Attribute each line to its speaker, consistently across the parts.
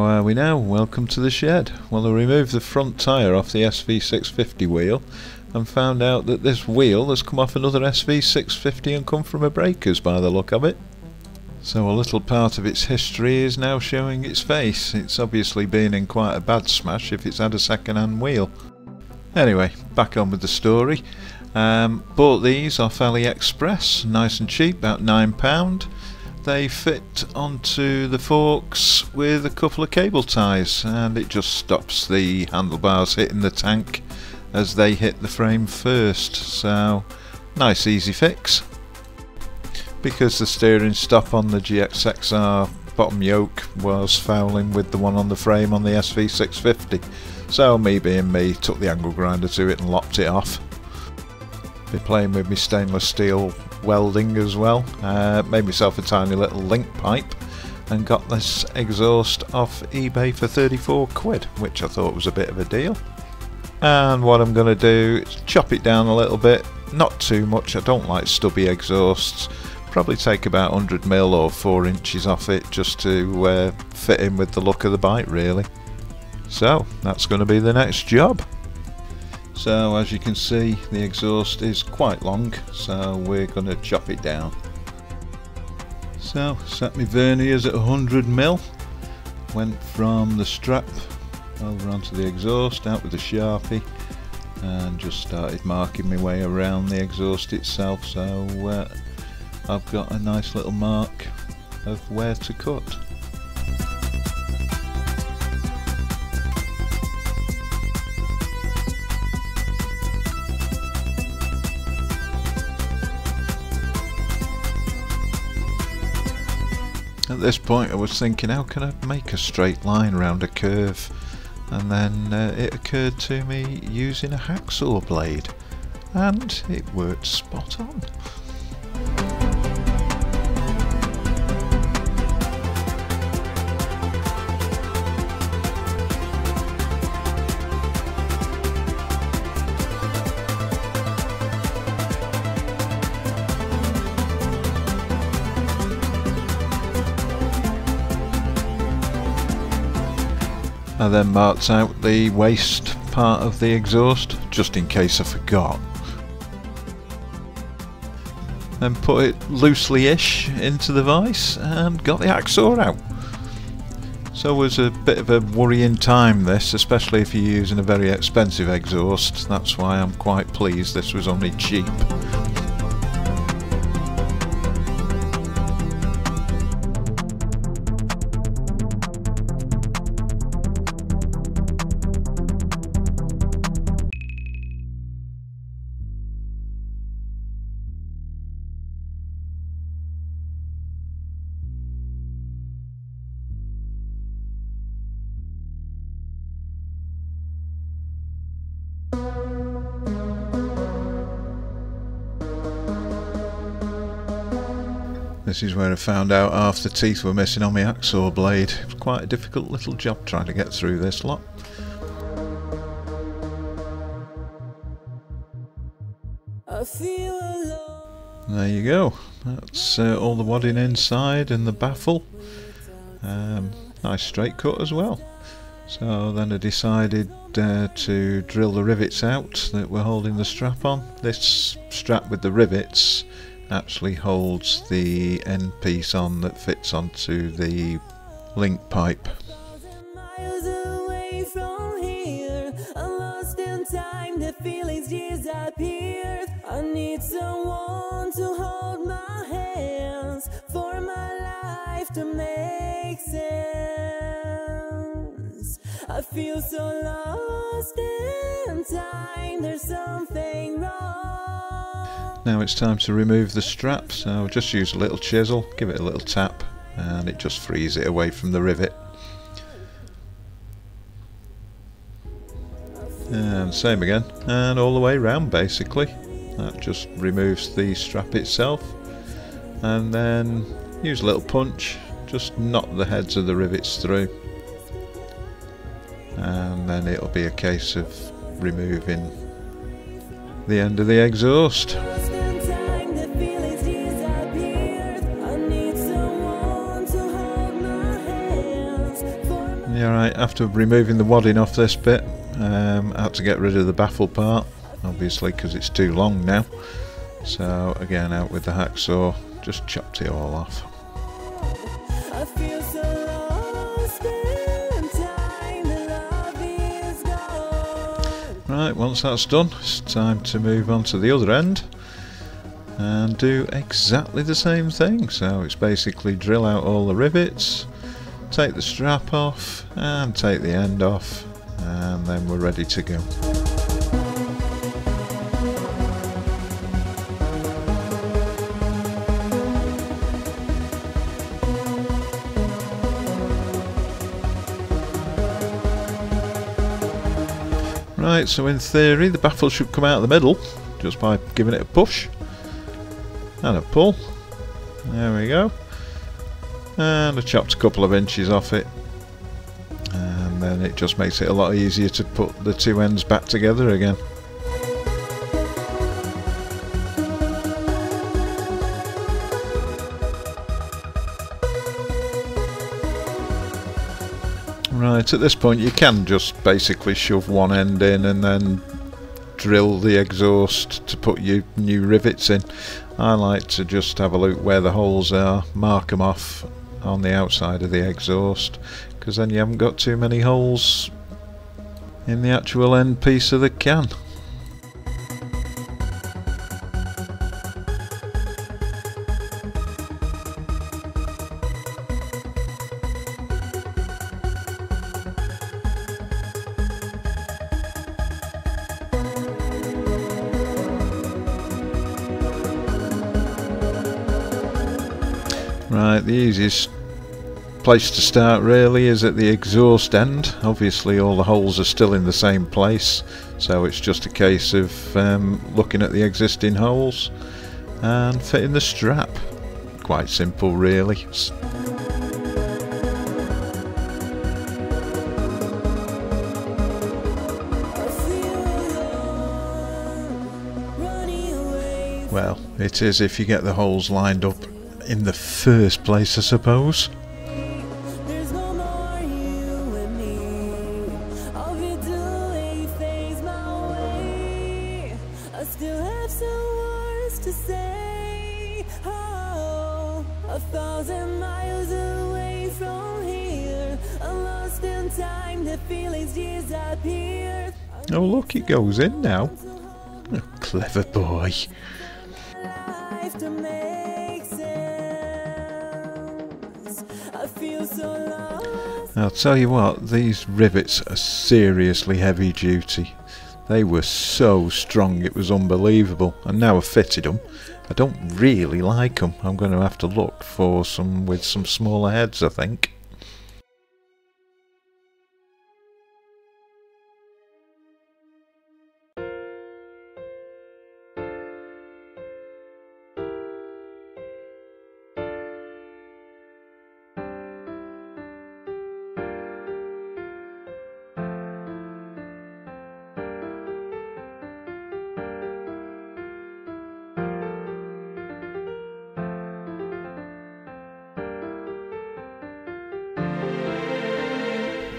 Speaker 1: How are we now? Welcome to the shed. Well, I removed the front tyre off the SV650 wheel and found out that this wheel has come off another SV650 and come from a breakers by the look of it. So a little part of its history is now showing its face. It's obviously been in quite a bad smash if it's had a second-hand wheel. Anyway, back on with the story. Bought these off AliExpress, nice and cheap, about £9. They fit onto the forks with a couple of cable ties, and it just stops the handlebars hitting the tank as they hit the frame first. So nice easy fix. Because the steering stop on the GXXR bottom yoke was fouling with the one on the frame on the SV650, so me being me, took the angle grinder to it and lopped it off. Been playing with my stainless steel welding as well. Made myself a tiny little link pipe and got this exhaust off eBay for 34 quid, which I thought was a bit of a deal. And what I'm going to do is chop it down a little bit, not too much. I don't like stubby exhausts. Probably take about 100mm or 4 inches off it just to fit in with the look of the bike, really. So that's going to be the next job. So as you can see, the exhaust is quite long, so we're going to chop it down. So set my verniers at 100mm, went from the strap over onto the exhaust, out with the Sharpie, and just started marking my way around the exhaust itself, so I've got a nice little mark of where to cut. At this point I was thinking, how can I make a straight line around a curve? And then it occurred to me using a hacksaw blade, and it worked spot on. I then marked out the waste part of the exhaust, just in case I forgot. Then put it loosely-ish into the vise and got the hacksaw out. So it was a bit of a worrying time this, especially if you're using a very expensive exhaust. That's why I'm quite pleased this was only cheap. This is where I found out half the teeth were missing on my hacksaw blade. It was quite a difficult little job trying to get through this lot. There you go. That's all the wadding inside and the baffle. Nice straight cut as well. So then I decided to drill the rivets out that were holding the strap on. This strap with the rivets actually holds the end piece on that fits onto the link pipe.
Speaker 2: I need someone to hold my hands for my life to make sense. I feel so lost in time, there's something wrong. Now
Speaker 1: it's time to remove the strap, so just use a little chisel, give it a little tap, and it just frees it away from the rivet. And same again, and all the way round basically. That just removes the strap itself, and then use a little punch, just knock the heads of the rivets through, and then it'll be a case of removing the end of the exhaust. Yeah, right, after removing the wadding off this bit, I had to get rid of the baffle part, obviously because it's too long now. So again, out with the hacksaw, just chopped it all off.
Speaker 2: I feel so lost in time, the love is gone.
Speaker 1: Right, once that's done, it's time to move on to the other end and do exactly the same thing. So it's basically drill out all the rivets, take the strap off and take the end off, and then we're ready to go. Right, so in theory the baffle should come out of the middle just by giving it a push and a pull. There we go. And I chopped a couple of inches off it, and then it just makes it a lot easier to put the two ends back together again. Right, at this point you can just basically shove one end in and then drill the exhaust to put your new rivets in. I like to just have a look where the holes are, mark them off on the outside of the exhaust, because then you haven't got too many holes in the actual end piece of the can. Right, the easiest place to start really is at the exhaust end. Obviously all the holes are still in the same place, so it's just a case of looking at the existing holes and fitting the strap. Quite simple really. Well, it is if you get the holes lined up in the first place, I suppose.
Speaker 2: There's no more you and me. All we do ain't phase my way. I still have some words to say. Oh, 1,000 miles away from here. I'm lost in time, the feelings disappear.
Speaker 1: Oh look, it goes in now. Oh, clever boy.
Speaker 2: Life to make sense. I feel so lost.
Speaker 1: I'll tell you what, these rivets are seriously heavy duty. They were so strong it was unbelievable, and now I've fitted them, I don't really like them. I'm going to have to look for some with some smaller heads, I think.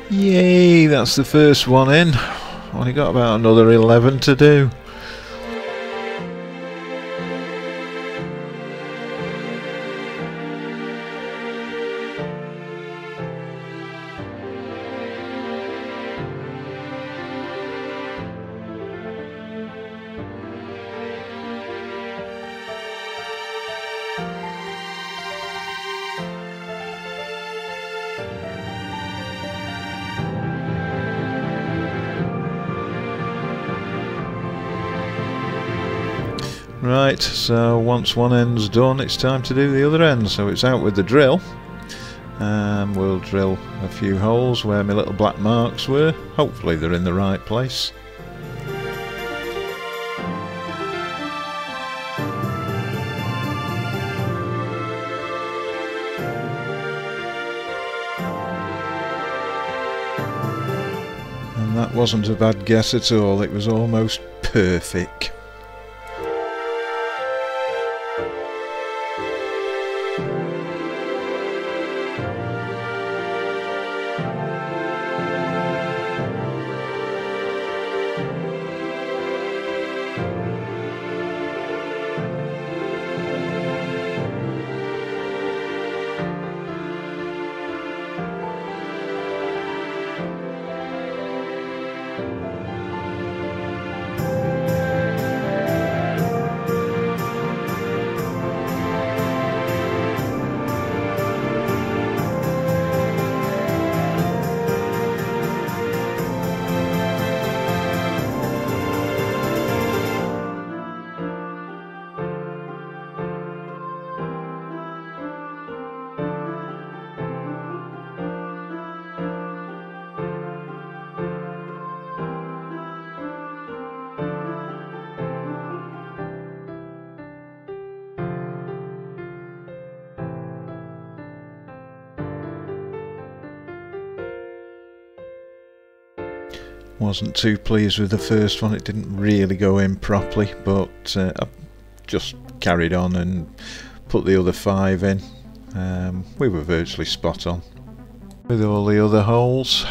Speaker 1: Yay, that's the first one in. Only got about another 11 to do. Right, so once one end's done, it's time to do the other end. So it's out with the drill, and we'll drill a few holes where my little black marks were. Hopefully they're in the right place. And that wasn't a bad guess at all, it was almost perfect. Wasn't too pleased with the first one, it didn't really go in properly, but I just carried on and put the other 5 in. We were virtually spot on with all the other holes.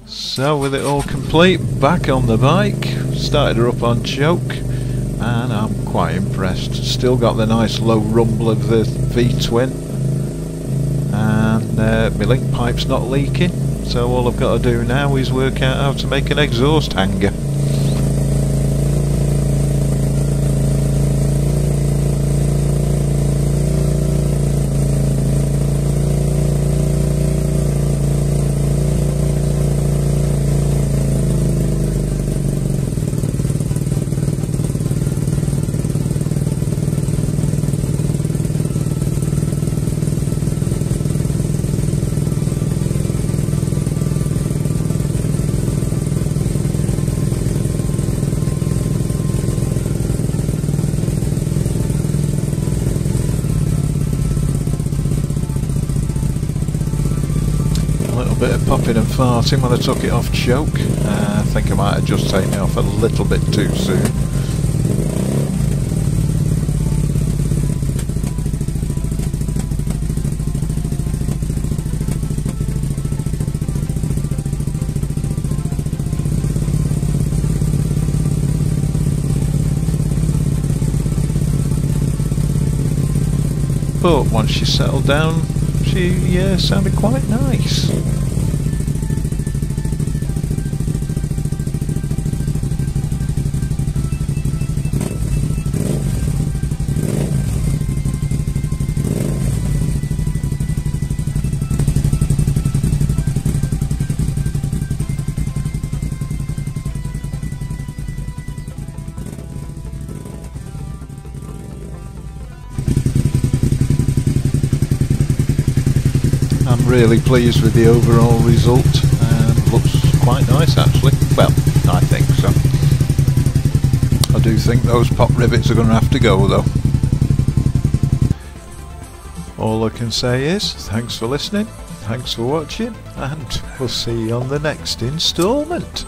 Speaker 1: So with it all complete, back on the bike, started her up on choke, and I'm quite impressed. Still got the nice low rumble of the V-twin, and my link pipe's not leaking, so all I've got to do now is work out how to make an exhaust hanger. Bit of popping and farting when I took it off choke. I think I might have just taken it off a little bit too soon. But once she settled down, she sounded quite nice. I'm really pleased with the overall result, and looks quite nice actually. Well, I think so. I do think those pop rivets are going to have to go though. All I can say is thanks for listening, thanks for watching, and we'll see you on the next instalment.